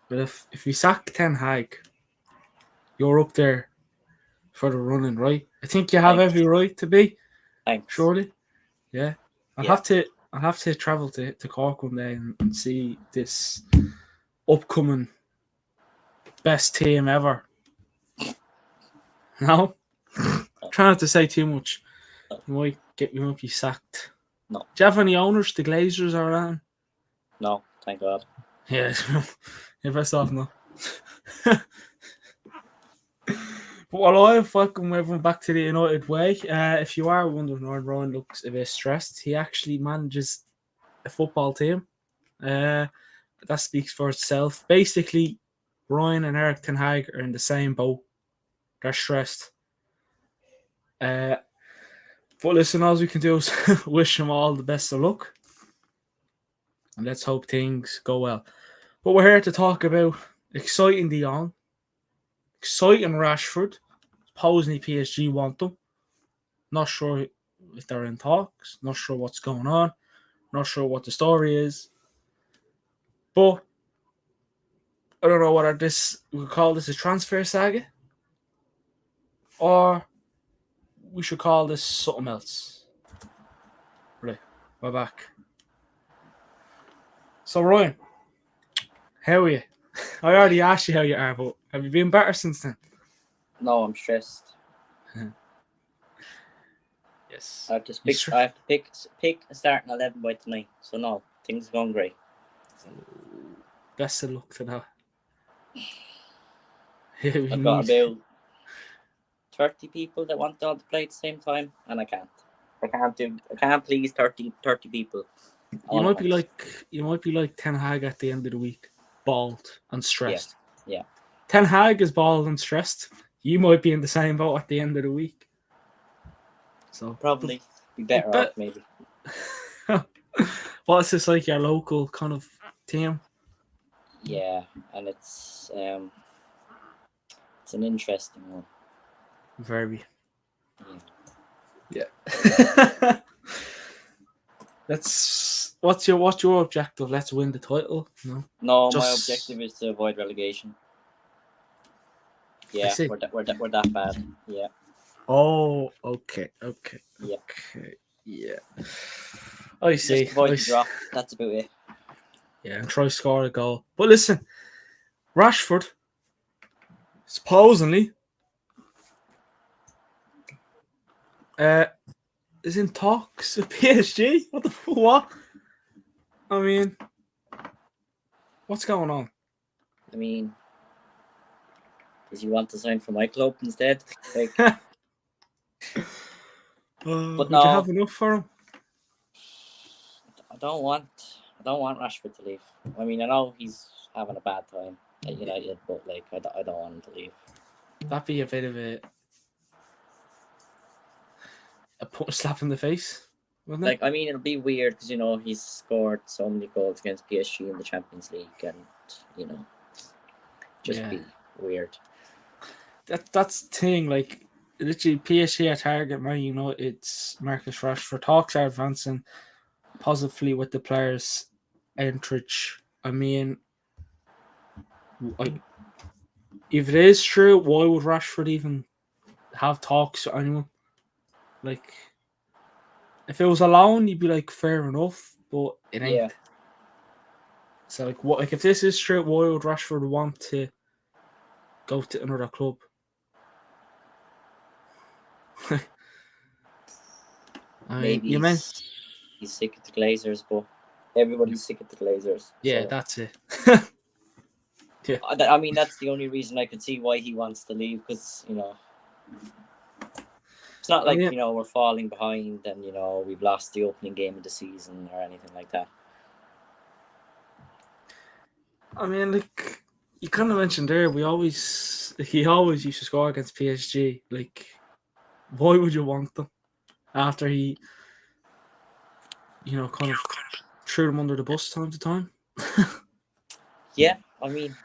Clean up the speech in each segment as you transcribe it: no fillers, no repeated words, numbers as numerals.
But if we sack Ten Hag, you're up there for the running, right? I think you have Thanks. every right to be. Thanks. Surely, yeah. I'll Yeah. have to travel to Cork one day and see this upcoming best team ever. No, try not to say too much. You might be sacked. No. Do you have any owners? The Glazers are around. No, thank God. Yeah, yeah, best off no. But while I welcome everyone back to the United way, if you are wondering why Ryan looks a bit stressed, he actually manages a football team. That speaks for itself. Basically, Ryan and Eric Ten Hag are in the same boat. They're stressed. But listen, all we can do is wish them all the best of luck. And let's hope things go well. But we're here to talk about exciting De Jong, exciting Rashford. Supposedly PSG want them. Not sure if they're in talks. Not sure what's going on. Not sure what the story is. But I don't know whether we call this a transfer saga or we should call this something else. Right, we're back. So Ryan, how are you? I already asked you how you are, but have you been better since then? No, I'm stressed. Yes. I have to pick a starting 11 by tonight. So no, things are going great. Best of luck to that. I've got about 30 people that want all to play at the same time, and I can't. I can't please 30 people. You might be like Ten Hag at the end of the week, bald and stressed. Yeah. Ten Hag is bald and stressed. You might be in the same boat at the end of the week. So probably be better off maybe. What's this like your local kind of team? Yeah, and it's an interesting one. Very. Yeah. What's your objective? Let's win the title. No, my objective is to avoid relegation. Yeah, we're that bad. Yeah. Oh, okay. Yeah. Okay. Yeah. I see. Just avoid the drop. That's about it. Yeah, and try to score a goal. But listen, Rashford supposedly is in talks with PSG. What? I mean, what's going on? I mean, does he want to sign for my club instead? Like, but no, you have enough for him? I don't want Rashford to leave. I mean, I know he's having a bad time at United, but like, I don't want him to leave. That'd be a bit of a slap in the face, wouldn't it? Like, I mean, it'll be weird because he's scored so many goals against PSG in the Champions League, and just be weird. That's the thing. Like, literally, PSG are target man. It's Marcus Rashford. Talks are advancing positively with the players. Entrich. I mean, if it is true, why would Rashford even have talks with anyone? Like, if it was alone, you'd be like, fair enough, but it ain't. Yeah. So, like, what? Like, if this is true, why would Rashford want to go to another club? Maybe he's sick of the Glazers, but everybody's sick of the Glazers. Yeah, so. That's it. Yeah. I mean, that's the only reason I could see why he wants to leave, because it's not like we're falling behind and we've lost the opening game of the season or anything like that. I mean, like you kind of mentioned there, he always used to score against PSG. Like, why would you want them after he, kind of threw them under the bus time to time? Yeah, I mean,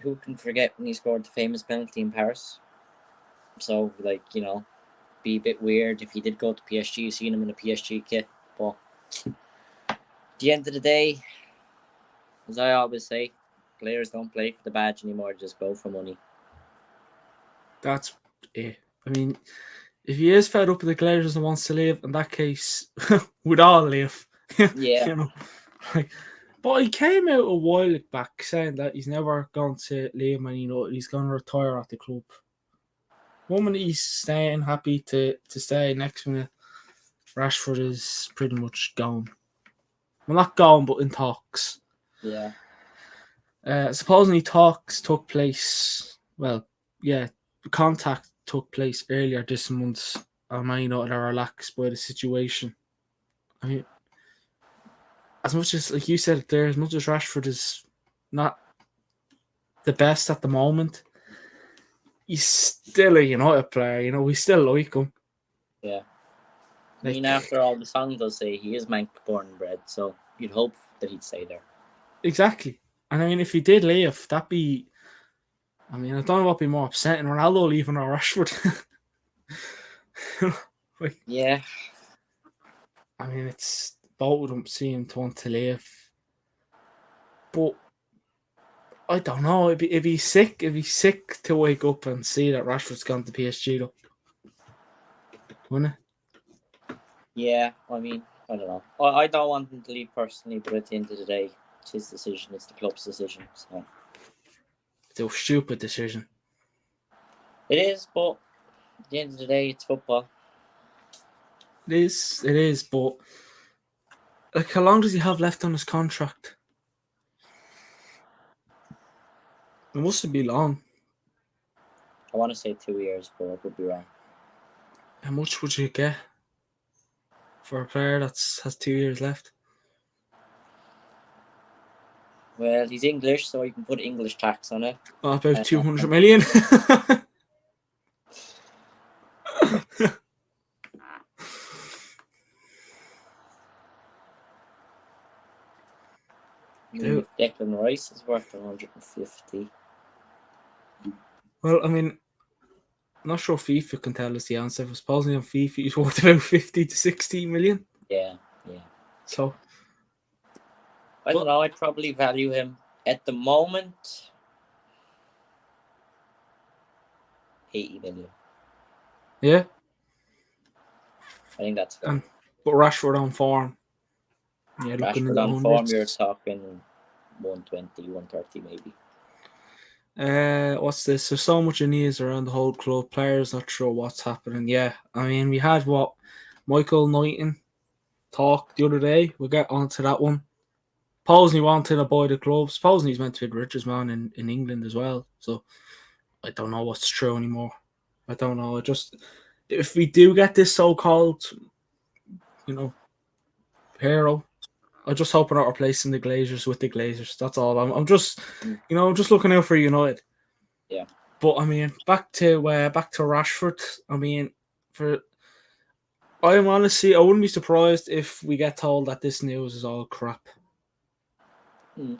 who can forget when he scored the famous penalty in Paris? So, like, be a bit weird if he did go to PSG, seeing him in a PSG kit. But at the end of the day, as I always say, Players don't play for the badge anymore; just go for money. That's it. I mean, if he is fed up with the Glazers and wants to leave, in that case, we'd all leave. Yeah. You know, like, but he came out a while back saying that he's never going to leave, and he's going to retire at the club. One minute he's staying, happy to stay. Next minute, Rashford is pretty much gone. Well, not gone, but in talks. Yeah. Supposedly talks took place. Well, yeah, contact took place earlier this month. And Man United are relaxed by the situation. I mean, as much as, like you said there, as much as Rashford is not the best at the moment, he's still a United player. We still like him. Yeah. I mean, after all, the song does say he is Manc born and bred, so you'd hope that he'd stay there. Exactly. And I mean, if he did leave, that'd be... I mean, I don't know what'd be more upsetting, Ronaldo leaving or Rashford. Yeah. I mean, it's both of them seem to want to leave. But I don't know. It'd be sick. It'd be sick to wake up and see that Rashford's gone to PSG, though. Wouldn't it? Yeah, I mean, I don't know. I don't want him to leave personally, but at the end of the day, it's his decision. It's the club's decision. So It's a stupid decision. it is, but at the end of the day, it's football. It is, but like, how long does he have left on his contract? It mustn't be long. I want to say 2 years, but I could be wrong. How much would you get for a player that has 2 years left? Well, he's English, so you can put English tax on it. About 200 million. If Declan Rice is worth 150. Well, I mean, I'm not sure FIFA can tell us the answer. But supposedly on FIFA he's worth about 50 to 60 million. Yeah. So I don't know. I'd probably value him at the moment 80 million. Yeah. I think that's fair. But Rashford on form. Yeah, Rashford on form, you're talking 120, 130 maybe. What's this? There's so much news around the whole club. Players not sure what's happening. Yeah, I mean, we had Michael Knighton talk the other day. We'll get onto that one. Supposedly wanted to buy the club. Supposedly he's meant to be the richest man in England as well. So I don't know what's true anymore. I don't know. If we do get this so-called, hero, I just hope we're not replacing the Glazers with the Glazers. That's all. I'm just, just looking out for United. Yeah. But I mean, back to Rashford. I mean, I wouldn't be surprised if we get told that this news is all crap. I mean,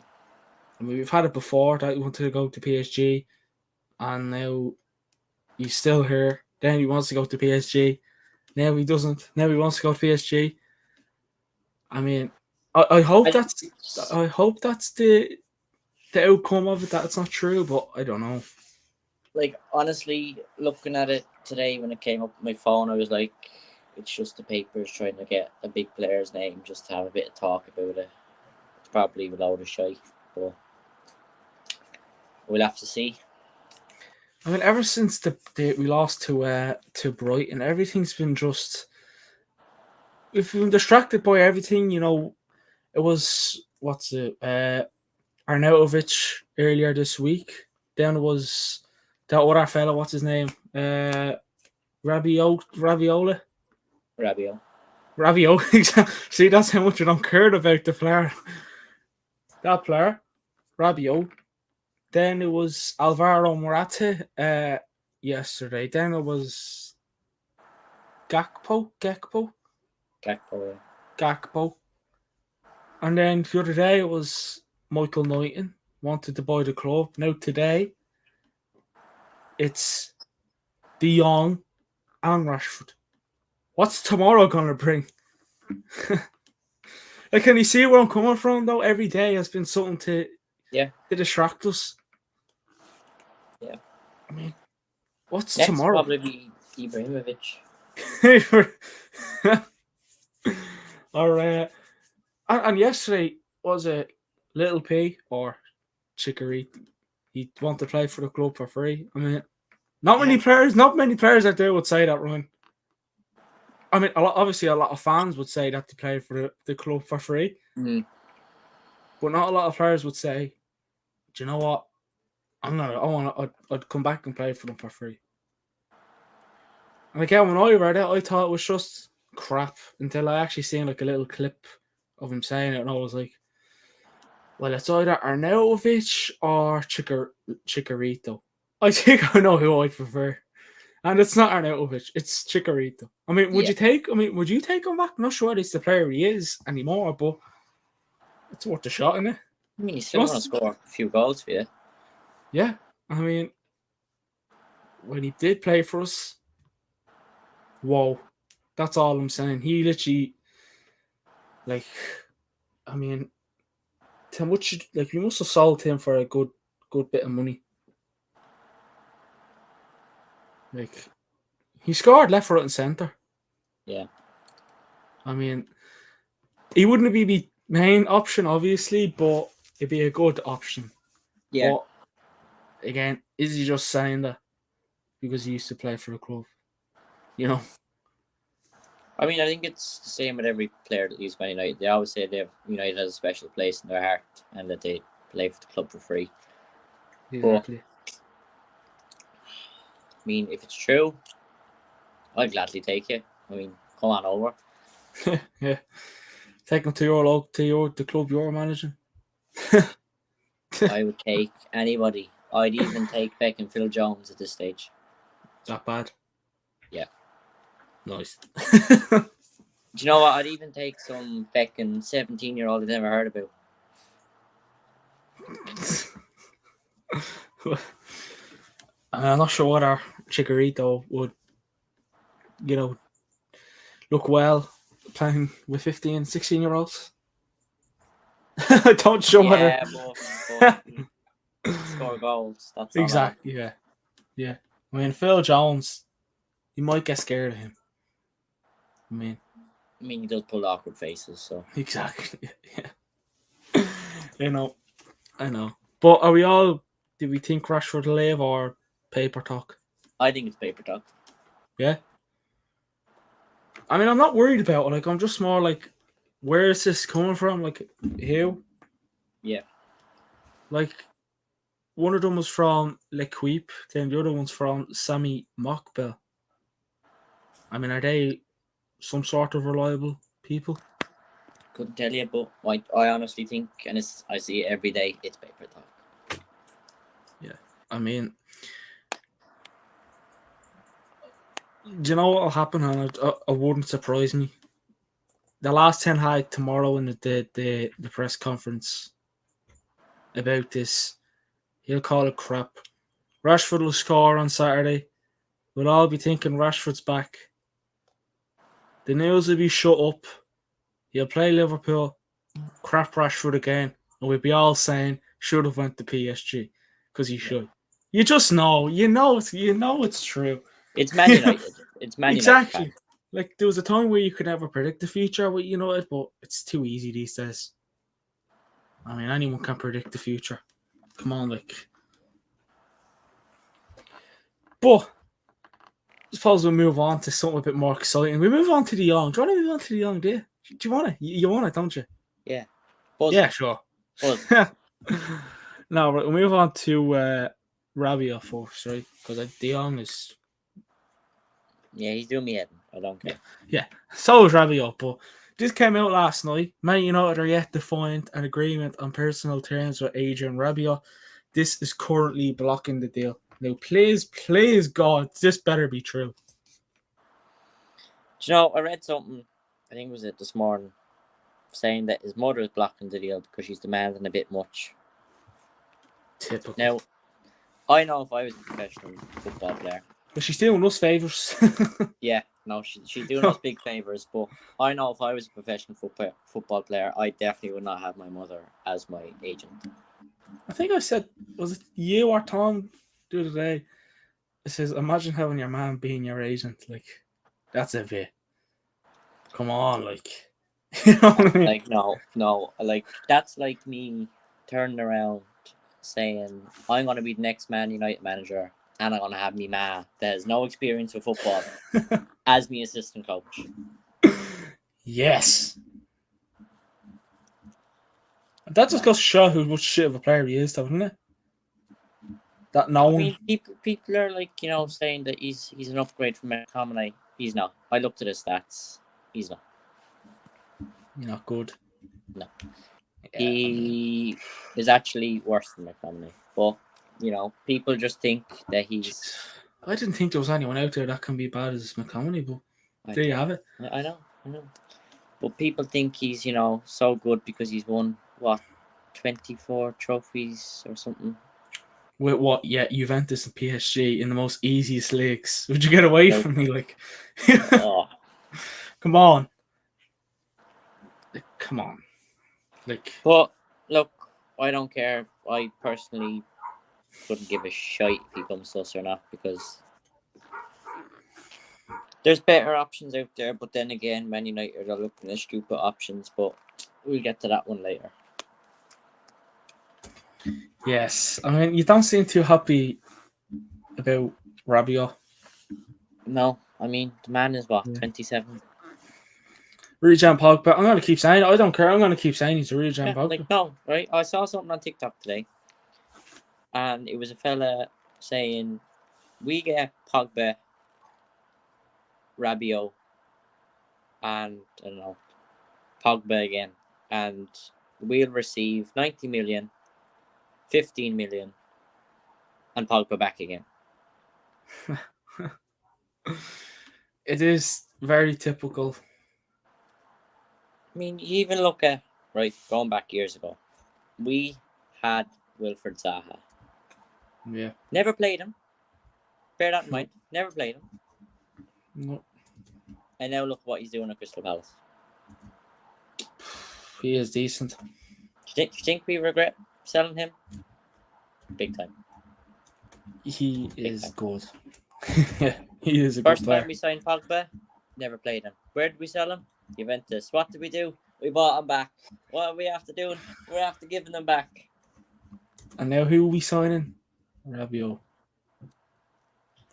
we've had it before that he wanted to go to PSG, and now he's still here. Then he wants to go to PSG. Now he doesn't. Now he wants to go to PSG. I mean, I hope that's the outcome of it. That it's not true, but I don't know. Like, honestly, looking at it today when it came up on my phone, I was like, it's just the papers trying to get a big player's name just to have a bit of talk about it. It's probably a load of shite, but we'll have to see. I mean, ever since we lost to Brighton, everything's been just... We've been distracted by everything, It was, Arnautovic earlier this week. Then it was that other fella, what's his name? Rabiot. See, that's how much I don't care about the player. That player, Rabiot. Then it was Alvaro Morata yesterday. Then it was Gakpo. And then the other day it was Michael Knighton wanted to buy the club. Now today it's De Jong and Rashford. What's tomorrow gonna bring? Like, can you see where I'm coming from though? Every day has been something to Yeah. They distract us. Yeah. I mean, what's Next tomorrow? will probably be Ibrahimovic. Or and yesterday was a Little P or Chicory. He want to play for the club for free. I mean, not many players out there would say that, Ryan. I mean, obviously a lot of fans would say that to play for the club for free. Mm. But not a lot of players would say, do you know what? I'd come back and play for them for free. And again, when I read it, I thought it was just crap until I actually seen like a little clip of him saying it, and I was like, well, it's either Arnautovic or Chicharito. I think I know who I'd prefer. And it's not Arnautovic, it's Chicharito. I mean, would you take him back? I'm not sure he's the player he is anymore, but it's worth a shot, isn't it? I mean, he's still going to score a few goals for you. Yeah. I mean, when he did play for us, whoa. That's all I'm saying. He literally, like, I mean, how much, like, you must have sold him for a good bit of money. Like, he scored left, right, and centre. Yeah. I mean, he wouldn't be the main option, obviously, but it'd be a good option. Yeah. But, again, is he just saying that because he used to play for the club? You know? I mean, I think it's the same with every player that leaves Man United. They always say United has a special place in their heart and that they play for the club for free. Exactly. But, I mean, if it's true, I'd gladly take it. I mean, come on over. Yeah. Take him to the club you're managing. I would take anybody. I'd even take Beckham Phil Jones at this stage. That bad? Yeah. Nice. Do you know what? I'd even take some Beckham 17-year-old I've never heard about. I'm not sure whether Chicharito would, look well playing with 15, 16-year-olds. I don't sure whether. But score goals. That's all. Exactly. Yeah. I mean, Phil Jones, you might get scared of him. I mean, he does pull awkward faces, so. Exactly. Yeah. I know. But did we think Rashford will leave or paper talk? I think it's paper talk. Yeah. I mean, I'm not worried about it. Like, I'm just more like, where is this coming from? Like, who? Yeah. Like, one of them was from LeagueCode, then the other one's from Sammy Mockbell. I mean, are they some sort of reliable people? Couldn't tell you, but I honestly think, and I see it every day, it's paper talk. Yeah. I mean, do you know what will happen? And it wouldn't surprise me. The last 10 Hag tomorrow in the press conference about this, he'll call it crap. Rashford will score on Saturday. We'll all be thinking Rashford's back. The news will be shut up. He'll play Liverpool. Crap Rashford again. And we'll be all saying, should have went to PSG. Because he should. You just know. You know it's true. It's Man United. It's Man United. Exactly. Like, there was a time where you could never predict the future with United, but it's too easy these days. I mean, anyone can predict the future. Come on, like. But I suppose we'll move on to something a bit more exciting. We move on to the young. Do you want to move on to the young, do you? Do you want it? You want it, don't you? Yeah. Buzz. Yeah, sure. Buzz. No, we'll move on to Rabiot first, right? Because De Jong is... Yeah, he's doing me head. I don't care. Yeah, so is Rabiot, but this came out last night. Man United are yet to find an agreement on personal terms with Adrian Rabiot. This is currently blocking the deal. Now, please God, this better be true. Do you know, I read something, I think it was this morning, saying that his mother is blocking the deal because she's demanding a bit much. Typical. Now, I know if I was a professional football player. But she's doing us favours. Yeah, no, she's doing us big favours. But I know if I was a professional football player, I definitely would not have my mother as my agent. I think I said, was it you or Tom the other day? It says, imagine having your man being your agent. Like, that's a bit. Come on, like. You know what I mean? Like, no. Like, that's like me turning around saying, I'm going to be the next Man United manager and I'm going to have me ma that has no experience with football as me assistant coach. Yes. That just goes to show how much shit of a player he is, though, doesn't it? That no I one. mean, people are like, saying that he's an upgrade from McTominay. He's not. I looked at his stats. He's not. Not good. No. Yeah, He is actually worse than McTominay. But, people just think that he's. I didn't think there was anyone out there that can be bad as McTominay, but there you have it. I know. But people think he's, so good because he's won, 24 trophies or something. With what? Yeah, Juventus and PSG in the most easiest leagues. Would you get away from me? Like, come on. Like, come on. Like, but look, I don't care. I personally couldn't give a shite if he comes to us or not because there's better options out there. But then again, Man United are looking at stupid options. But we'll get to that one later. yes. I mean, you don't seem too happy about Rabiot. No, I mean, the man is 27? Regen Pogba. I'm going to keep saying it. I don't care. I'm going to keep saying he's a Regen Pogba. Like, no, right? I saw something on TikTok today. And it was a fella saying, we get Pogba, Rabiot, and, I don't know, Pogba again. And we'll receive 90 million, 15 million, and Pogba back again. It is very typical. I mean, you even look at, right, going back years ago, we had Wilfred Zaha. Yeah. Never played him. Bear that in mind. Never played him. No. And now look what he's doing at Crystal Palace. He is decent. Do you think we regret selling him? Big time. He is good. Yeah, he is a First good player. time we signed Pogba, never played him. Where did we sell him? Juventus. What did we do? We bought him back. What are we after doing? We're after giving them back. And now who will we signing? Rabiot.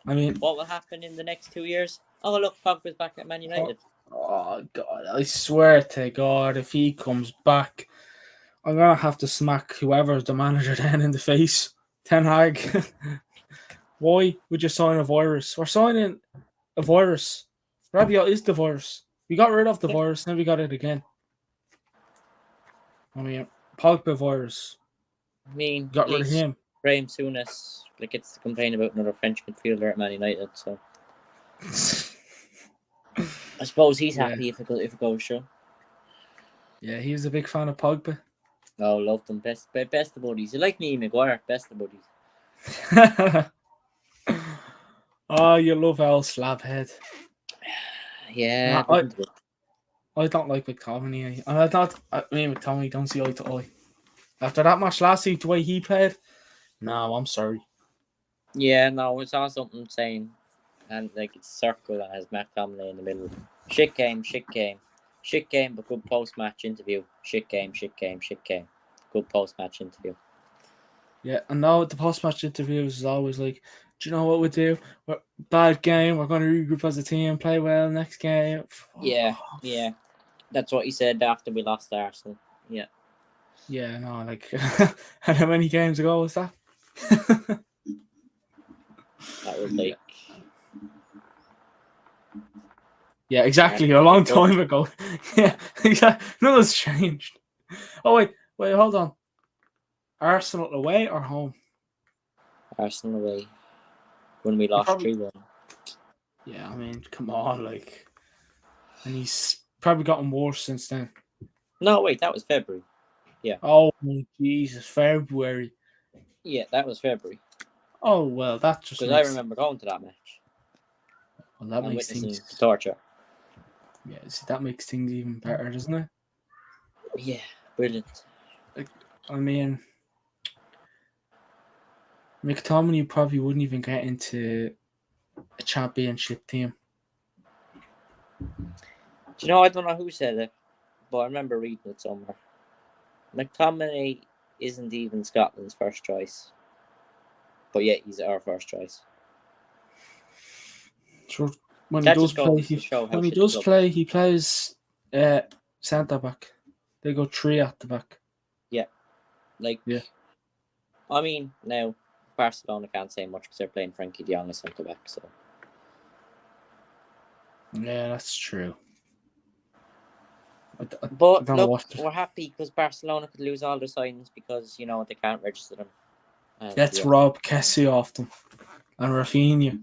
I mean, what will happen in the next 2 years? Oh, look, Pogba's back at Man United. Oh, God. I swear to God, if he comes back, I'm going to have to smack whoever's the manager then in the face. Ten Hag. Why would you sign a virus? We're signing a virus. Rabiot is the virus. We got rid of the virus, then we got it again. I mean, Pogba virus. I mean, got rid of him. Graham Souness gets to complain about another French midfielder at Man United, so I suppose he's happy if it goes through. Yeah, he was a big fan of Pogba. Oh, loved him. Best of buddies. You like me, Maguire. Best of buddies. Oh, you love Al Slabhead. Yeah. I don't like McTominay. McTominay don't see eye to eye. After that match last week, the way he played, no, I'm sorry. Yeah, no, I saw something saying, and like it's a circle that has McTominay in the middle. Shit game, but good post-match interview. Shit game. Good post-match interview. Yeah, and now the post-match interviews is always like, do you know what we do? Bad game, we're going to regroup as a team, play well next game. Yeah. That's what he said after we lost Arsenal. Yeah. Yeah, no, like, how many games ago was that? That was like... Yeah, exactly, a long time ago. Yeah, exactly. Nothing's changed. Oh, wait, hold on. Arsenal away or home? Arsenal away. When we lost 3-1. Yeah, I mean, come on, like... And he's probably gotten worse since then. No, wait, that was February. Yeah. Oh, Jesus, February. Yeah, that was February. Oh, well, that just because I remember going to that match. Well, that makes things the torture. Yeah, see, that makes things even better, doesn't it? Yeah, brilliant. I mean, McTominay probably wouldn't even get into a championship team. Do you know, I don't know who said it, but I remember reading it somewhere. McTominay isn't even Scotland's first choice, but yet he's our first choice. Sure. When That he does just goes play, to show how when he shit the does club play, is. he plays centre back. They go 3 at the back. Like, Yeah. I mean, now Barcelona can't say much because they're playing Frenkie de Jong as centre back. So Yeah, that's true. I but don't know look, what. we're happy because Barcelona could lose all their signings because they can't register them. And, Let's rob Kessie off them. And Rafinha.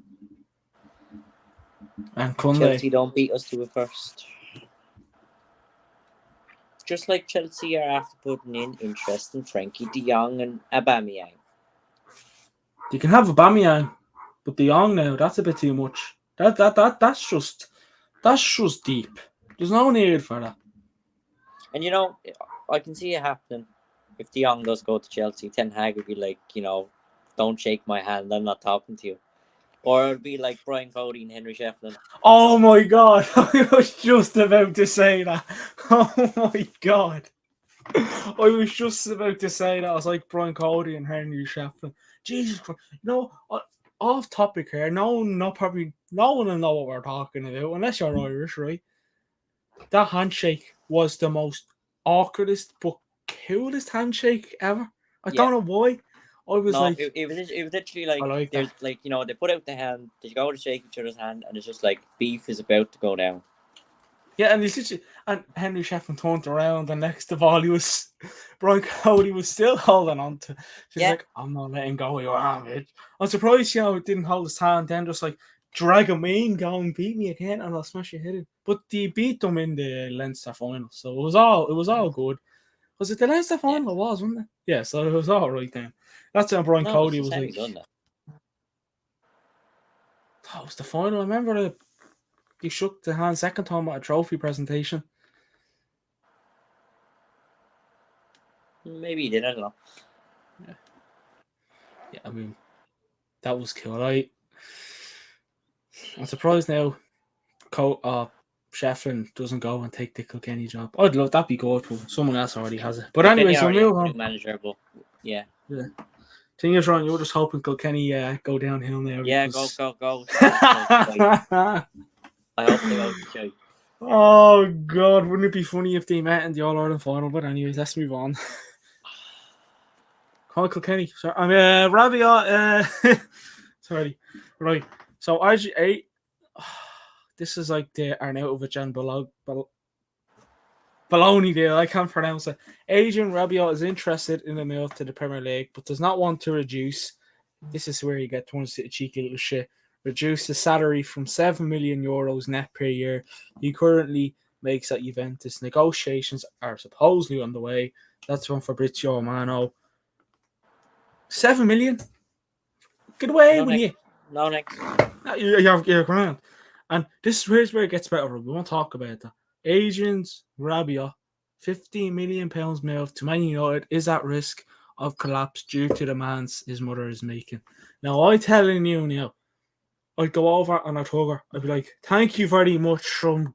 And Kunde. Chelsea don't beat us to it first. Just like Chelsea are after putting in interest in Frenkie de Jong and Aubameyang. You can have Aubameyang, but De Jong now, that's a bit too much. That's just deep. There's no need for that. And I can see it happening. If De Jong does go to Chelsea, Ten Hag would be like, don't shake my hand, I'm not talking to you. Or it would be like Brian Cody and Henry Shefflin. Oh my god, I was just about to say that. Oh my god. I was just about to say that. I was like Brian Cody and Henry Shefflin. Jesus Christ. Off topic here. No one will know what we're talking about, unless you're Irish, right? That handshake was the most awkwardest but coolest handshake ever. I don't know why. I was like, it was literally like, I like there's that. like, they put out the hand, they go to shake each other's hand, and it's just like beef is about to go down. Yeah, and Henry Shefflin turned around, and next of all, Brian Cody was still holding on to. She's like, I'm not letting go of your arm, bitch. I'm surprised, it didn't hold his hand, then just like drag him in, go and beat me again, and I'll smash your head in. But he beat them in the Leinster final, so it was all good. Was it the Leinster final? It was, wasn't it? Yeah, so it was all right then. That's when Brian Cody was like, that was the final. I remember he shook the hand second time at a trophy presentation. Maybe he did, I don't know. Yeah, I mean, that was cool. I'm surprised now Shefflin doesn't go and take the Kilkenny job. I'd love that'd be good, but someone else already has it. But anyway, so move on. New manager, but yeah. Thing is, Ron, you're just hoping Kilkenny go downhill now. Yeah, because... go. I hope they go to shite. Oh god, wouldn't it be funny if they met in the All Ireland final? But anyways, let's move on. Call Kilkenny. Sorry, I'm Rabiot. Sorry, right. So RG8. This is like the Arnautovic and Baloney deal. I can't pronounce it. Adrian Rabiot is interested in a move to the Premier League, but does not want to reduce. This is where you get to a cheeky little shit. Reduce the salary from €7 million net per year he currently makes at Juventus. Negotiations are supposedly on the way. That's from Fabrizio Romano. 7 million? Get away, will you? No, next. You're grand. And this is where it gets better. We won't talk about that. Adrian's Rabiot, £15 million move to Man United is at risk of collapse due to the demands his mother is making. Now, I'm telling you now, I'd go over and I'd hug her. I'd be like, thank you very much for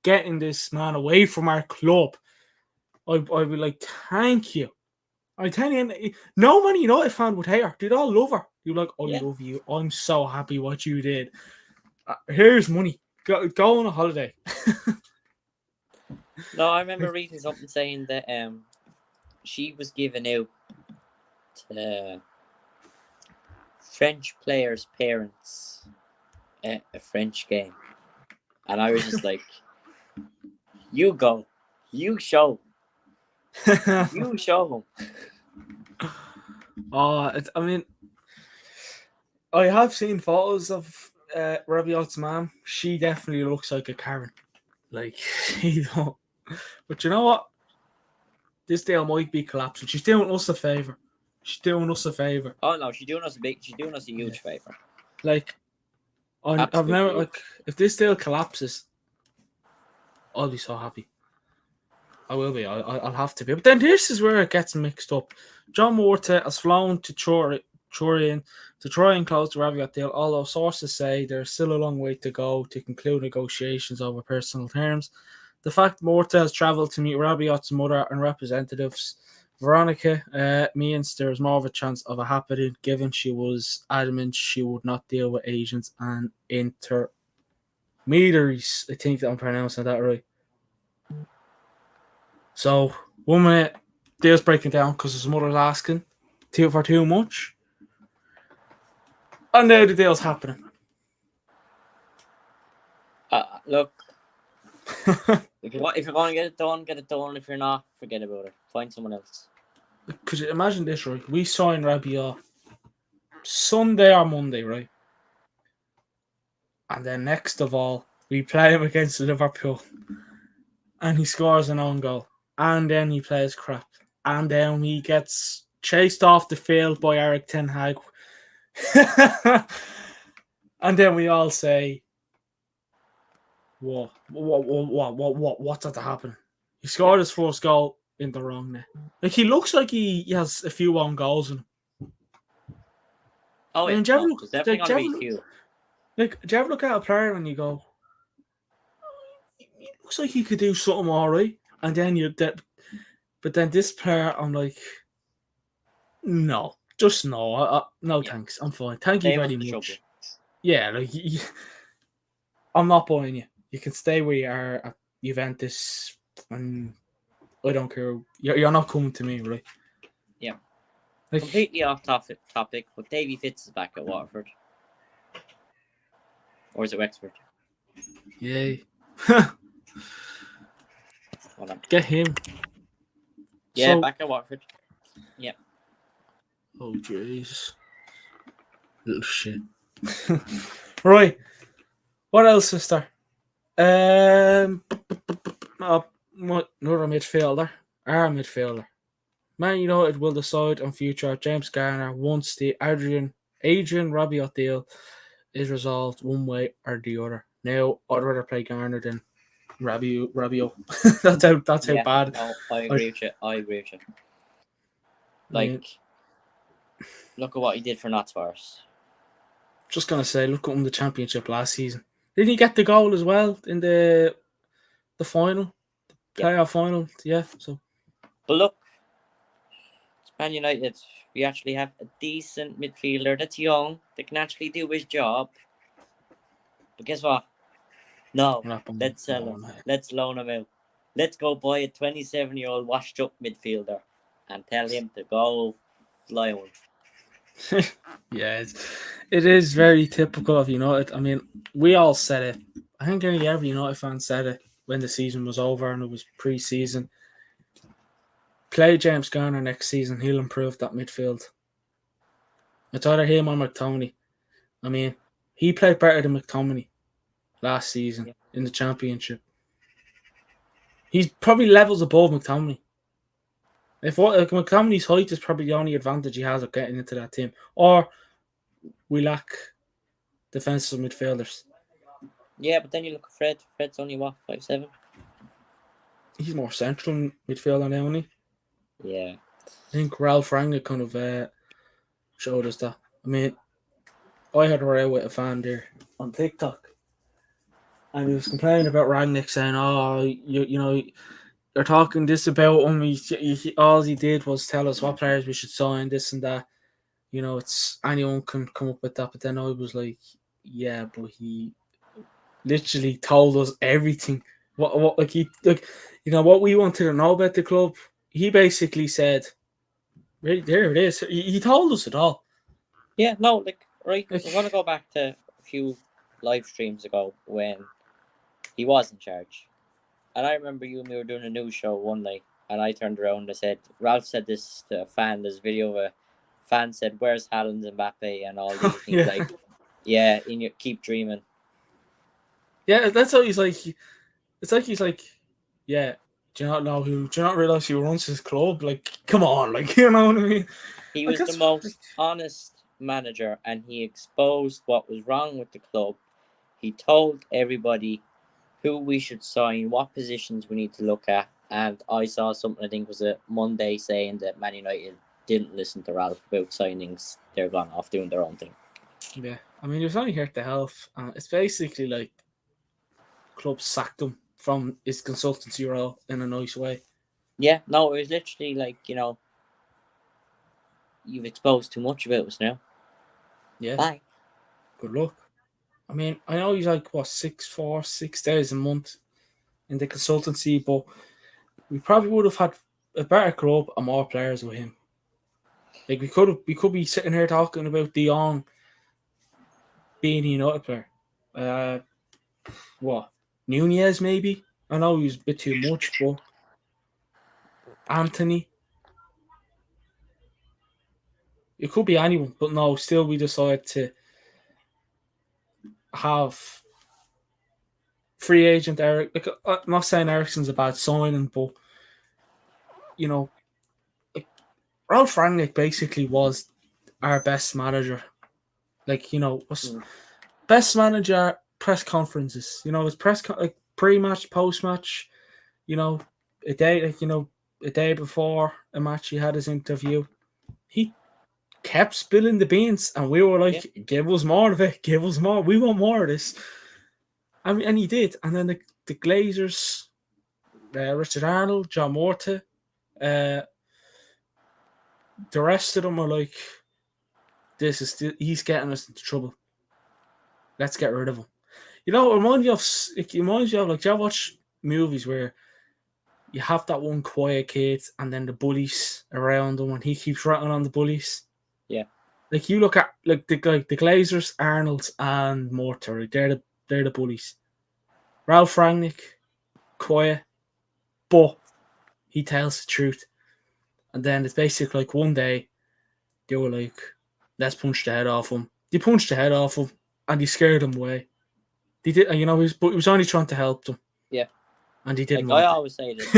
getting this man away from our club. I'd be like, thank you. I tell you, no Man United fan would hate her. They'd all love her. You're like, I love you. I'm so happy what you did. Here's money. Go on a holiday. No, I remember reading something saying that she was given out to French players' parents at a French game. And I was just like, you go. You show. You show them. I mean, I have seen photos of Rabiot's mom. She definitely looks like a Karen. Like, you know. But you know what? This deal might be collapsing. She's doing us a favour. Oh no, she's doing us a huge favour. Like, I've never like if this deal collapses, I'll be so happy. I will be. I'll have to be. But then this is where it gets mixed up. John Morte has flown to to try and close the Rabiot deal, although sources say there's still a long way to go to conclude negotiations over personal terms. The fact Morta has travelled to meet Rabiot's mother and representatives, Veronica, means there's more of a chance of a happening, given she was adamant she would not deal with agents and intermediaries. I think that I'm pronouncing that right. So, 1 minute, deal's breaking down because his mother's asking for too much. And now the deal's happening. Look, if you're going to get it done, get it done. If you're not, forget about it. Find someone else. Because imagine this, right? We sign Rabiot Sunday or Monday, right? And then next of all, we play him against Liverpool. And he scores an own goal. And then he plays crap. And then he gets chased off the field by Eric Ten Hag. And then we all say, what's had to happen? He scored his first goal in the wrong net. Like, he looks like he has a few own goals in him. Oh, yeah. There's definitely going to be a few. Like, do you ever look at a player and you go, he looks like he could do something all right? And then but then this player, I'm like, no, just no. No, thanks. I'm fine. Thank you very much. Yeah, like, I'm not buying you. You can stay where you are at Juventus, and I don't care. You're not coming to me, right? Yeah. Like, completely off topic, but Davy Fitz is back at Waterford. Or is it Wexford? Yay. Get him. Yeah, back at Waterford. Yeah. Oh, jeez. Little shit. Right. What else is there? Another midfielder. Our midfielder. Man United will decide on future James Garner once the Adrian Rabiot deal is resolved one way or the other. Now, I'd rather play Garner than Rabiot. that's how bad. No, I agree with you. Like, look at what he did for Notts Forest. Just gonna say, look at him in the Championship last season. Didn't he get the goal as well in the final, playoff final? Yeah. So, but look, it's Man United. We actually have a decent midfielder that's young that can actually do his job. But guess what? No, let's sell him. Let's loan him out. Let's go buy a 27-year-old washed-up midfielder and tell him to go fly on. Yeah, it is very typical of United. I mean, we all said it. I think every United fan said it when the season was over and it was pre-season. Play James Garner next season, he'll improve that midfield. It's either him or McTominay. I mean, he played better than McTominay last season in the Championship. He's probably levels above McTominay. McTominay's height is probably the only advantage he has of getting into that team. Or we lack defensive midfielders. Yeah, but then you look at Fred. Fred's only, 5'7"? He's more central midfielder now, isn't he? Yeah. I think Ralph Rangnick kind of showed us that. I mean, I had a row with a fan there on TikTok. And he was complaining about Rangnick saying, you're talking this about him. All he did was tell us what players we should sign, this and that. It's anyone can come up with that. But then I was like, yeah, but he literally told us everything. What what we wanted to know about the club. He basically said, right there it is. He told us it all. Yeah, no, right. I want to go back to a few live streams ago when he was in charge. And I remember you and me were doing a news show one night, and I turned around and I said, Ralph said this to a fan. There's a video of a fan said, "Where's Haaland and Mbappe?" and all these things. Keep dreaming. Yeah, that's how he's like. It's like he's like, yeah. Do you not realize who runs his club? Like, come on, you know what I mean? He was the most honest manager, and he exposed what was wrong with the club. He told everybody who we should sign, what positions we need to look at. And I saw something, I think it was a Monday, saying that Man United didn't listen to Ralph about signings. They're gone off doing their own thing. Yeah, I mean, he was only here to help. It's basically like clubs sacked him from his consultancy role in a nice way. Yeah, no, it was literally like, you've exposed too much about us now. Yeah. Bye. Good luck. I mean, I know he's like, what, 6 days a month in the consultancy, but we probably would have had a better club and more players with him. Like, we could be sitting here talking about De Jong being a United player. What? Nunez, maybe? I know he was a bit too much, but Anthony. It could be anyone, but no, still we decide to have free agent Eric. Like, I'm not saying Ericsson's a bad signing, but like, Ralph Rangnick basically was our best manager. Like, was best manager press conferences. His like pre-match, post-match. A day before a match, he had his interview. He kept spilling the beans, and we were like, "Give us more of it. Give us more. We want more of this." I mean, and he did. And then the Glazers, Richard Arnold, John Morta, the rest of them are like, he's getting us into trouble. Let's get rid of him. It reminds you of like, do you watch movies where you have that one quiet kid and then the bullies around him and he keeps rattling on the bullies? Yeah. Like, you look at like the Glazers, Arnolds, and Morta, right? They're the bullies. Ralph Rangnick, quiet, but he tells the truth. And then it's basically like one day they were like, let's punch the head off him. They punched the head off him and he scared him away. They did, he was only trying to help them. Yeah. And he didn't like, want I always say this.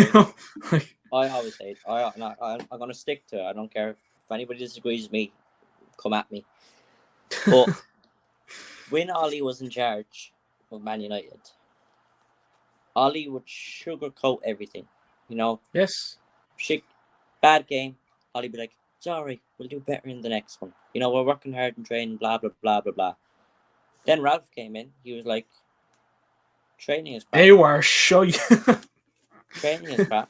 Right? I always say it. I'm going to stick to it. I don't care if anybody disagrees with me, come at me. But when Ollie was in charge of Man United, Ollie would sugarcoat everything. Yes. Bad game. Ollie be like, sorry, we'll do better in the next one. We're working hard and training, blah, blah, blah, blah, blah. Then Ralph came in. He was like, training is crap. They were shy. Training is crap.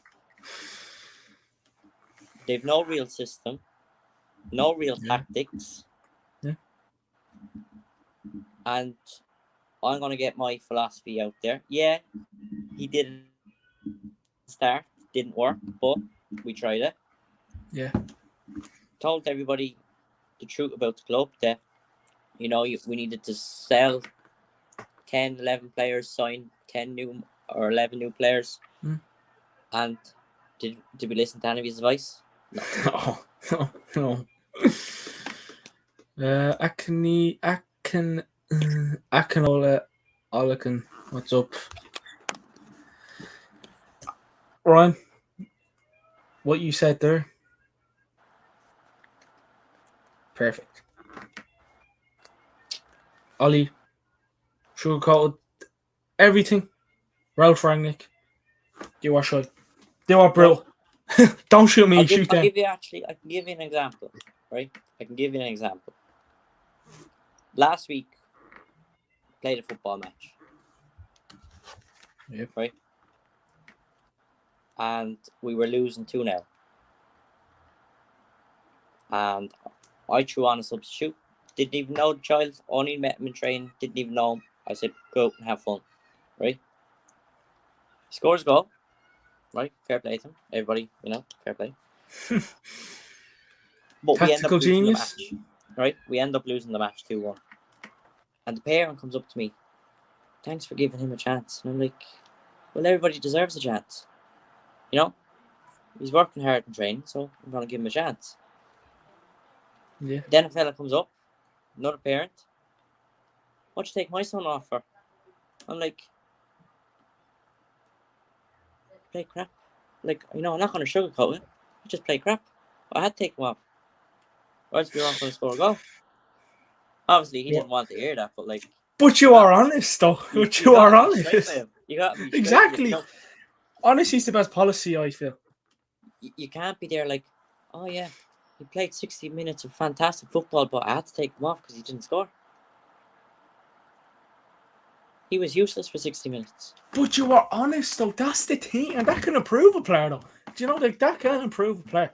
They've no real system. No real tactics. Yeah. And I'm going to get my philosophy out there. Yeah, he didn't start. Didn't work, but we tried it. Yeah. Told everybody the truth about the club that, we needed to sell 10, 11 players, sign 10 new or 11 new players. And did we listen to any of his advice? No. Olakan, what's up? Ryan, what you said there, perfect. Ollie, sugarcoated everything. Ralph Rangnick, you are shy. They are brutal. Don't shoot me, shoot them. I can give you an example, right? I can give you an example. Last week, played a football match. Yep. Right? And we were losing 2-0. And I threw on a substitute. Didn't even know the child. Only met him in training. Didn't even know him. I said, go out and have fun. Right? He scores a goal. Right? Fair play to him. Everybody, fair play. But we end up losing the match. Right? We end up losing the match 2-1. And the parent comes up to me. Thanks for giving him a chance. And I'm like, well, everybody deserves a chance. He's working hard in training, so I'm going to give him a chance. Yeah. Then a fella comes up, another parent. What'd you take my son off for? I'm like, play crap. Like, I'm not going to sugarcoat it. I just play crap. I had to take him off. Or else we weren't going to score a goal. Obviously, he didn't want to hear that, but like. But you are honest, though. You are honest. You got to be exactly. Honesty is the best policy, I feel. You can't be there like, oh yeah, He played 60 minutes of fantastic football, but I had to take him off because he didn't score. He was useless for 60 minutes. But you were honest, though. That's the thing. And that can improve a player, though. Do you know, like, that can improve a player.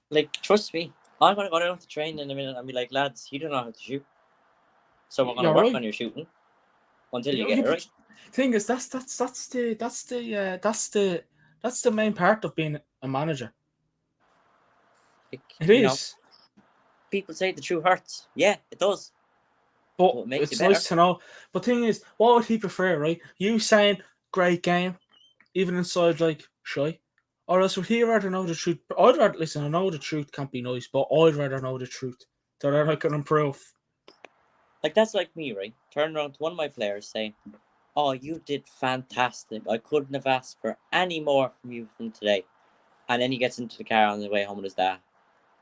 Like, trust me, I'm going to go down to train in a minute and be like, lads, you don't know how to shoot. So we're going to work on your shooting until you get it right. Thing is, that's the main part of being a manager. Like, it is. People say the truth hurts. Yeah, it does. But it makes it's nice to know. But thing is, what would he prefer, right? You saying great game, even inside like shy, or else would he rather know the truth? I'd rather listen. I know the truth can't be nice, but I'd rather know the truth so that I can improve. Like that's like me, right? Turn around to one of my players saying, "Oh, you did fantastic. I couldn't have asked for any more from you from today." And then he gets into the car on the way home with his dad.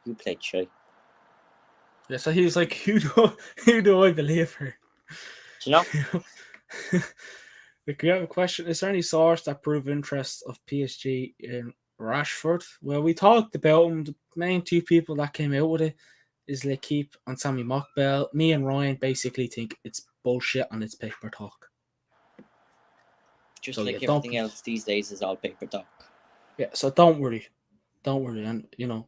You played shy. Yeah, so he was like, who do I believe her? Do you know? Like, we have a question. Is there any source that prove interest of PSG in Rashford? Well, we talked about him. The main two people that came out with it is L'Equipe and Sammy Mockbell. Me and Ryan basically think it's bullshit and it's paper talk. Just so, like everything else these days is all paper talk. Yeah, so don't worry, and you know,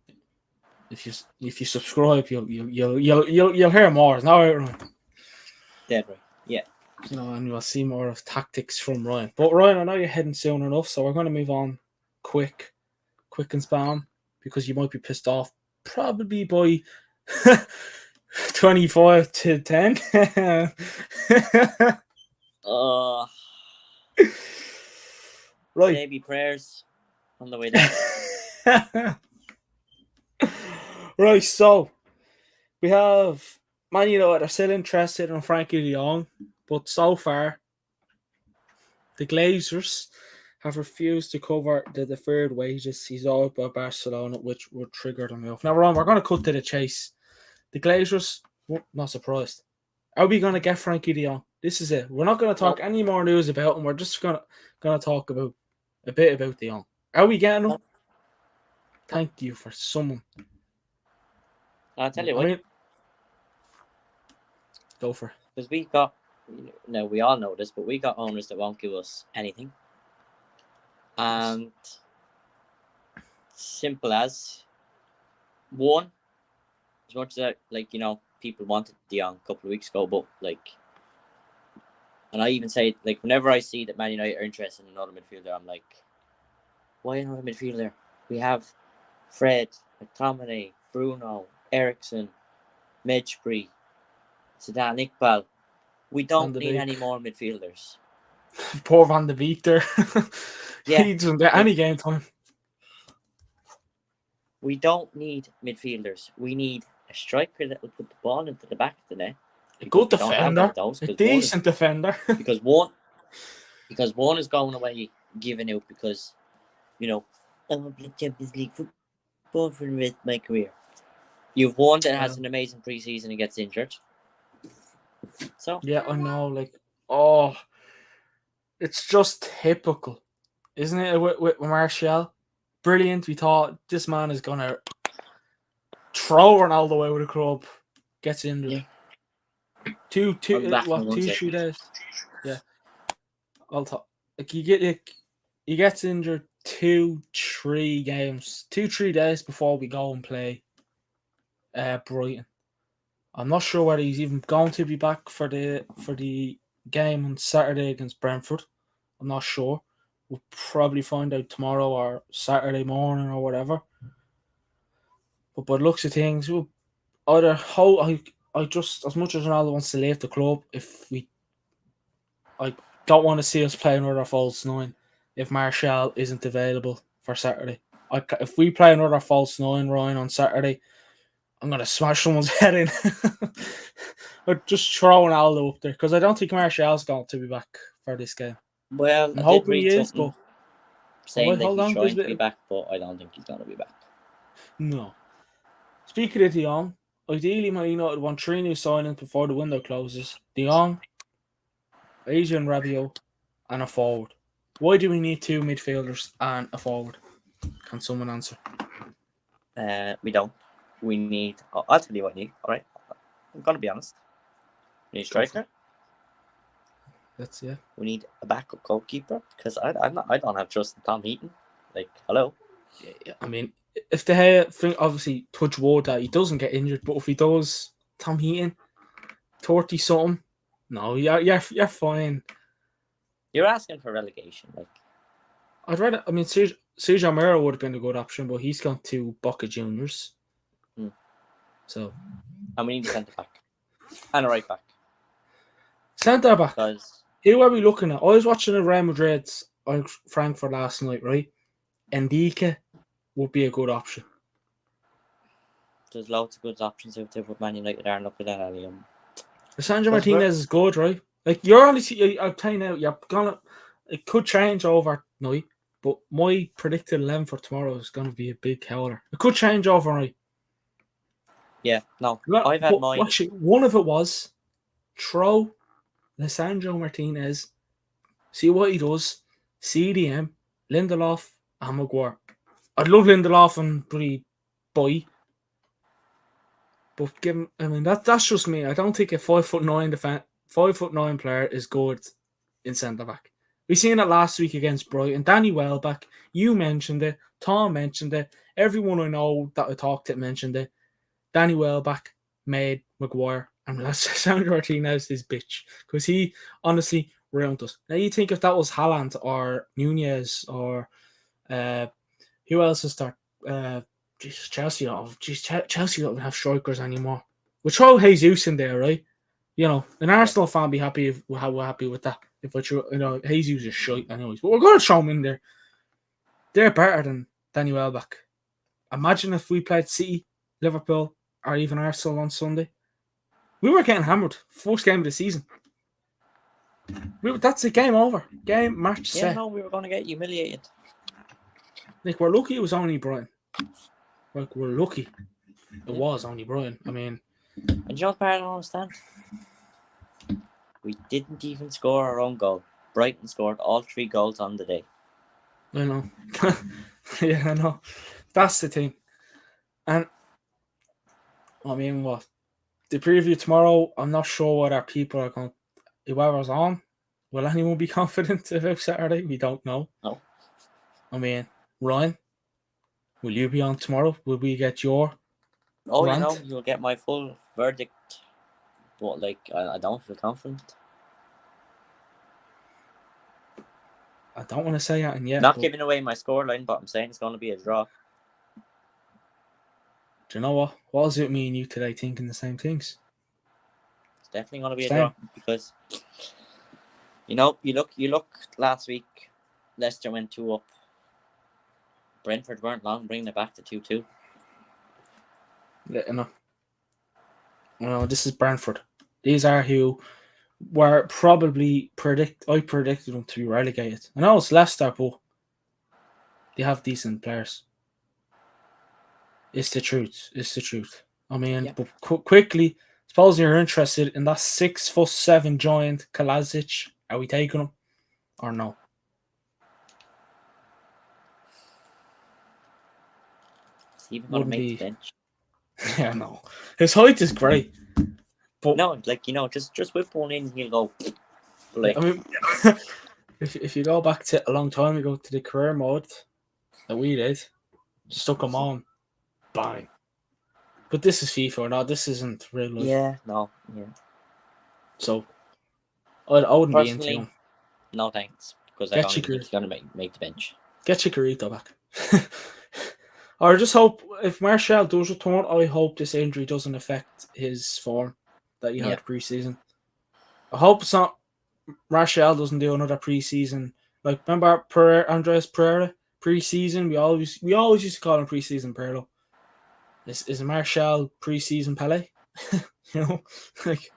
if you subscribe, you'll hear more. It's not right, Ryan. Dead right. Yeah. You know, and you'll see more of tactics from Ryan. But Ryan, I know you're heading soon enough, so we're going to move on quick and spam, because you might be pissed off probably by 25 to 10. Right. Maybe prayers on the way down. Right, so we have Man United are still interested in Frenkie de Jong, but so far the Glazers have refused to cover the deferred wages he's owed by Barcelona, which would trigger the move. Now, Ron, we're going to cut to the chase. The Glazers, not surprised. Are we going to get Frenkie de Jong? This is it. We're not going to talk any more news about him. We're just going to talk about a bit about de Jong. Are we getting him? Thank you for someone. I'll tell you what. Go for it. Because we got, we all know this, but we got owners that won't give us anything. And simple as one, as much as people wanted de Jong a couple of weeks ago, but and I even say, whenever I see that Man United are interested in another midfielder, I'm like, why another midfielder? We have Fred, McTominay, Bruno, Ericsson, Mejbri, Zidane, Iqbal. We don't need any more midfielders. Poor Van de Beek there. Yeah. He doesn't get any game time. We don't need midfielders. We need a striker that will put the ball into the back of the net. A good defender. A decent defender. because one is going away giving out because, I want to play Champions League football for the rest of my career. You've one that has an amazing preseason and gets injured. So yeah, I know. It's just typical, isn't it? With Martial, brilliant. We thought this man is gonna throw Ronaldo out of the club. Gets injured. Yeah. 2 3 days. Yeah. I'll talk. He gets injured 2-3 games, 2-3 days before we go and play Brighton. I'm not sure whether he's even going to be back for the game on Saturday against Brentford. I'm not sure. We'll probably find out tomorrow or Saturday morning or whatever. But by the looks of things, we'll either I just, as much as Ronaldo wants to leave the club, I don't want to see us play another false 9 if Martial isn't available for Saturday. If we play another false 9, Ryan, on Saturday, I'm going to smash someone's head in. Or just throw Ronaldo up there, because I don't think Martial's going to be back for this game. Well, I'm hoping he is, but saying that he's trying to be back, but I don't think he's going to be back. No. Speaking of de Jong, ideally Man United want 3 new signings before the window closes. De Jong, Adrian Rabiot, and a forward. Why do we need 2 midfielders and a forward? Can someone answer? We don't. we need. I'll tell you what we need. All right, I'm gonna be honest. We need a striker. That's yeah. We need a backup goalkeeper because I don't have trust in Tom Heaton. Like, hello. Yeah, I mean, if the hair thing, obviously touch wood that he doesn't get injured, but if he does, Tom Heaton, 30 something, no, you're fine. You're asking for relegation, like. I'd rather. I mean, Sergio Romero would have been a good option, but he's gone to Boca Juniors. So, and we need a centre back and a right back. Centre back. Because who are we looking at? I was watching the Real Madrid's on Frankfurt last night, right? Ndika would be a good option. There's loads of good options out there, but Man United aren't looking at any of them. Sandro Martinez is good, right? Like, you're only, I'm telling you now, you're gonna, it could change overnight, but my predicted 11 for tomorrow is going to be a big howler. It could change overnight. Yeah, no. I've had mine. Actually, one of it was throw Lisandro Martinez, see what he does, CDM, Lindelof, and Maguire. I'd love Lindelof and Bree Boy. But that's just me. I don't think a 5'9" player is good in centre back. We seen it last week against Brighton. Danny Welbeck, you mentioned it. Tom mentioned it. Everyone I know that I talked to mentioned it. Danny Welbeck made Maguire, and Sandro Martinez his bitch because he honestly ruined us. Now you think if that was Haaland or Nunez or who else is there? Chelsea don't have strikers anymore. We'll throw Jesus in there, right? You know, an Arsenal fan be happy if we're happy with that. If we throw, Jesus is shite anyways, but we're going to throw him in there. They're better than Danny Welbeck. Imagine if we played City, Liverpool, or even Arsenal on Sunday. We were getting hammered. First game of the season. That's a game over. Match set. Yeah, no, we were going to get humiliated. Like, we're lucky it was only Brian. Like, we're lucky it was only Brian. I mean... And you know what part I don't understand? We didn't even score our own goal. Brighton scored all 3 goals on the day. I know. Yeah, I know. That's the thing. And, I mean, what? The preview tomorrow, I'm not sure what our people are going to... Whoever's on, will anyone be confident about Saturday? We don't know. No. I mean, Ryan, will you be on tomorrow? Will we get your rant? You'll get my full verdict. But, like, I don't feel confident. I don't want to say that yet. Not giving away my scoreline, but I'm saying it's going to be a draw. Do you know what? What was it me and you today thinking the same things? It's definitely going to be a draw because, you look last week, Leicester went 2 up. Brentford weren't long bringing it back to 2-2. Yeah, no, this is Brentford. These are who were probably I predicted them to be relegated. I know it's Leicester, but they have decent players. It's the truth. I mean, but quickly, suppose you're interested in that 6'7" giant Kalajdzic. Are we taking him or no? Is he even going to make the bench? Yeah, no. His height is great. But no, like, just whip one in, he'll go. Like, I mean, if you go back to a long time ago to the career mode that we did, stuck him on, bang. But this is FIFA, no, this isn't real life. Yeah. So, I wouldn't be into him. No thanks, because I don't think he's going to make the bench. Get Chikorito back. Or just hope, if Martial does return, I hope this injury doesn't affect his form that he had pre-season. I hope it's not, Martial doesn't do another pre-season. Like, remember Andres Pereira? Pre-season, we always used to call him pre-season Pereira. Is Martial pre-season Pele? Like,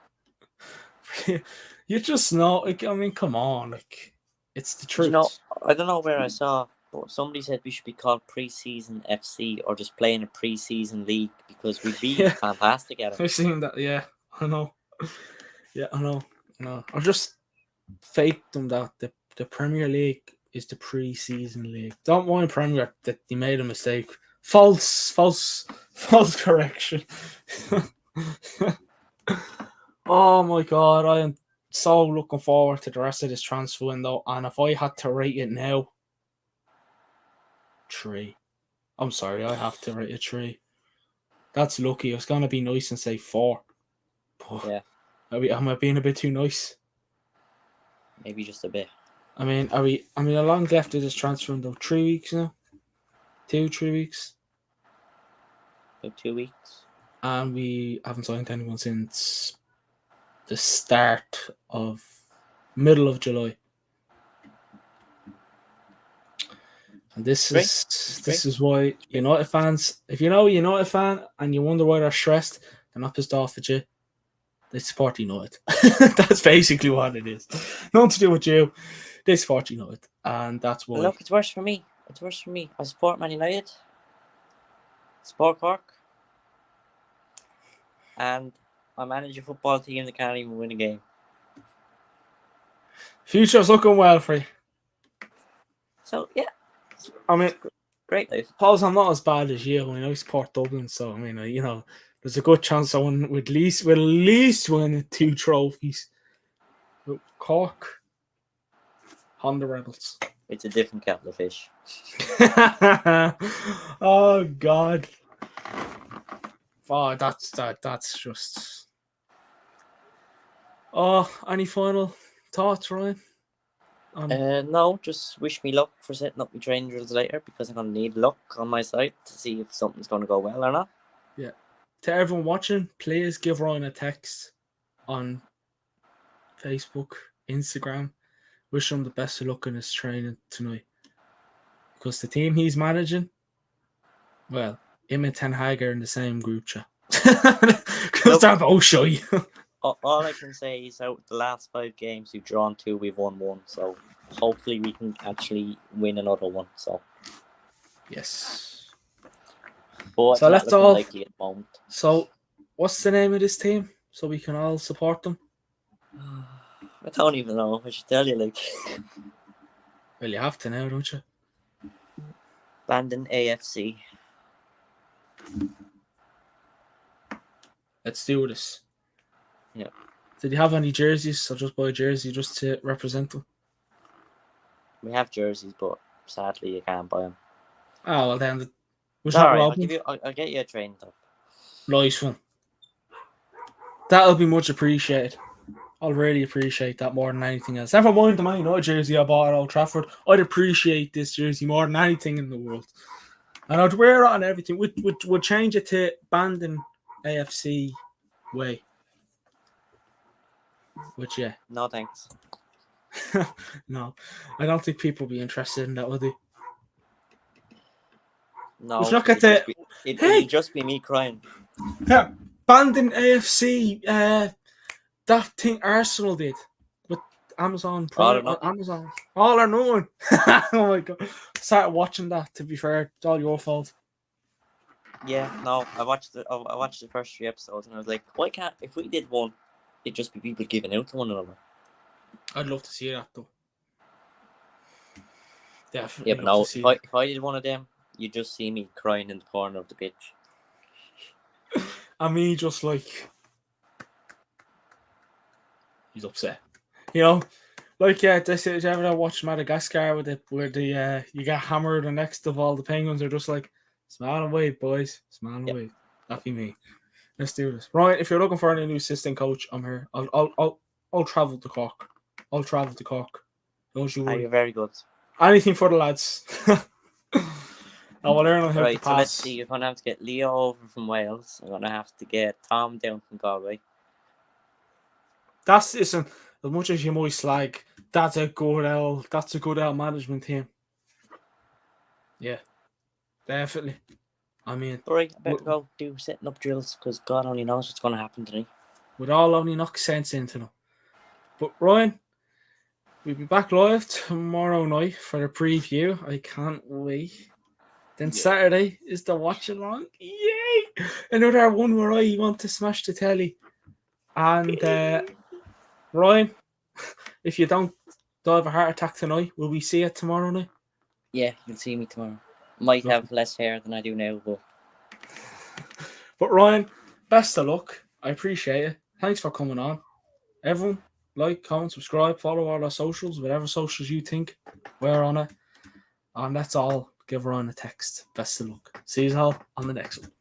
you just know, like, I mean, come on, like, it's the truth. I don't know where I saw, but somebody said we should be called pre-season FC or just playing a pre-season league because we'd be fantastic at it. I've seen that, yeah, I know. Yeah, I know. I just faked them that the Premier League is the pre-season league. Don't mind Premier that they made a mistake. False correction. Oh my god, I am so looking forward to the rest of this transfer window. And if I had to rate it now, 3. I'm sorry, I have to rate it 3. That's lucky. I was gonna be nice and say 4. But Yeah. am I being a bit too nice? Maybe just a bit. I mean, how long left of this transfer window? 3 weeks now? 2-3 weeks? About 2 weeks. And we haven't signed anyone since the start of middle of July. And this is why United fans, if you know a United fan and you wonder why they're stressed, they're not pissed off at you. They support United. That's basically what it is. Nothing to do with you. They support United. And that's why. Look, it's worse for me. I support Man United. Support Cork. And I manage a football team that can't even win a game. Future's looking well for you. So, yeah. I mean, great life. Suppose I'm not as bad as you. I mean, I support Dublin, so I mean, you know, there's a good chance I will at least win 2 trophies. But Cork, Honda Rebels. It's a different kettle of fish. Oh God. Oh, that's just. Oh, any final thoughts, Ryan? No, just wish me luck for setting up my training drills later because I'm going to need luck on my side to see if something's going to go well or not. Yeah. To everyone watching, please give Ryan a text on Facebook, Instagram. Wish him the best of luck in his training tonight. Because the team he's managing, well, him and Ten Hag are in the same group chat. Because they're both shy. All I can say is out the last 5 games, we've drawn 2, we've won 1. So hopefully we can actually win another one. So yes. But so let's all. Likely at the moment. So what's the name of this team so we can all support them? I don't even know. I should tell you, like. Well, you have to now, don't you? Bandon AFC. Let's do this. Yeah. Did you have any jerseys? So just buy a jersey just to represent them. We have jerseys, but sadly you can't buy them. Oh well, then. I'll get you a training top. Nice one. That'll be much appreciated. I'll really appreciate that more than anything else. Never mind the Man United jersey I bought at Old Trafford. I'd appreciate this jersey more than anything in the world. And I'd wear it on everything. We'd change it to Bandon AFC way. Which, yeah. No, thanks. No. I don't think people will be interested in that, will they? No. It'd just be me crying. Yeah. Bandon AFC, that thing Arsenal did with Amazon Prime. Amazon. All or nothing. Oh my God. Started watching that, to be fair. It's all your fault. Yeah, no. I watched the first 3 episodes and I was like, why can't, if we did one, it'd just be people giving out to one another. I'd love to see that though. Definitely. Yeah, but no, if I did one of them, you'd just see me crying in the corner of the pitch. And me just like, he's upset. You know, like did you ever watch Madagascar where the you get hammered and next of all the penguins are just like, smile and wave, boys, smile and wave. That'd be me. Let's do this. Right, if you're looking for any new assistant coach, I'm here. I'll travel to Cork. Don't you worry. You're very good. Anything for the lads. I will learn how to pass. So let's see. You're going to have to get Leo over from Wales. I'm going to have to get Tom down from Galway. Listen, as much as you might slag, that's a good management team. Yeah, definitely. I mean, all right, I better go do setting up drills because God only knows what's going to happen to me. We'd all only knock sense into them. But Ryan, we'll be back live tomorrow night for the preview. I can't wait. Then Saturday is the watch along. Yay! Another one where I want to smash the telly. And Ryan, if you don't have a heart attack tonight, will we see it tomorrow night? Yeah, you'll see me tomorrow. Might Love have less hair than I do now, But Ryan, best of luck. I appreciate it. Thanks for coming on. Everyone, like, comment, subscribe, follow all our socials, whatever socials you think we're on it. And that's all. Give Ryan a text. Best of luck. See you all on the next one.